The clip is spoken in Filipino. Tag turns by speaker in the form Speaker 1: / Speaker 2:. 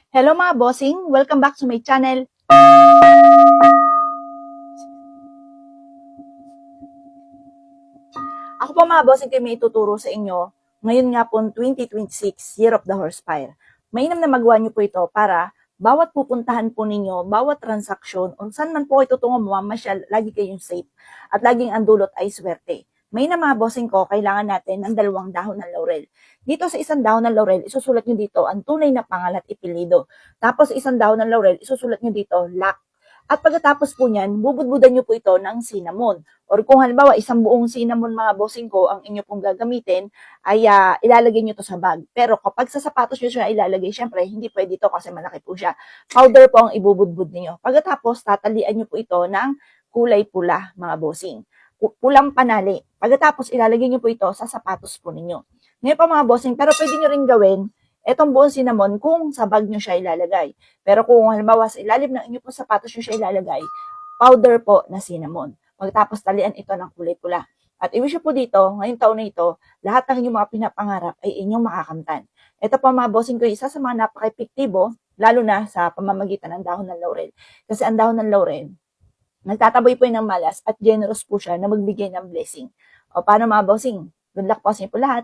Speaker 1: Hello mga bossing! Welcome back to my channel. Ako po mga bossing kayo may ituturo sa inyo. Ngayon nga po 2026, Year of the Horsefire. Mainam na magawa niyo po ito para bawat pupuntahan po ninyo, bawat transaksyon, o saan man po kayo tutungo mamamasyal, lagi kayong safe. At laging ang dulot ay swerte. Mainam mga bossing ko, kailangan natin ng 2 dahon ng laurel. Dito sa 1 dahon ng laurel, isusulat nyo dito ang tunay na pangalan at ipilido. Tapos 1 dahon ng laurel, isusulat nyo dito luck. At pagkatapos po niyan, bubudbudan nyo po ito ng cinnamon. Or kung halimbawa, 1 buong cinnamon mga bossing ko, ang inyo pong gagamitin, ay ilalagay nyo to sa bag. Pero kapag sa sapatos nyo siya ilalagay, syempre, hindi pwede ito kasi malaki po siya. Powder po ang ibubudbud ninyo. Pagkatapos, tatalian nyo po ito ng kulay pula, mga bossing. Pulang panali. Pagkatapos, ilalagay nyo po ito sa sapatos po ninyo. Ngayon pa mga bossing, pero pwede nyo rin gawin etong buong cinnamon kung sa bag nyo siya ilalagay. Pero kung halimbawa sa ilalim ng inyo po sapatos nyo siya ilalagay, powder po na cinnamon. Pagkatapos talian ito ng kulay pula. At i-wish po dito, ngayong taon na ito, lahat ng inyong mga pinapangarap ay inyong makakamtan. Ito po mga bossing ko, isa sa mga napaka-epektibo, lalo na sa pamamagitan ng dahon ng laurel. Kasi ang dahon ng laurel, nagtataboy po ng malas at generous po siya na magbigay ng blessing. O paano mga bossing? Good luck po sa inyo po lahat.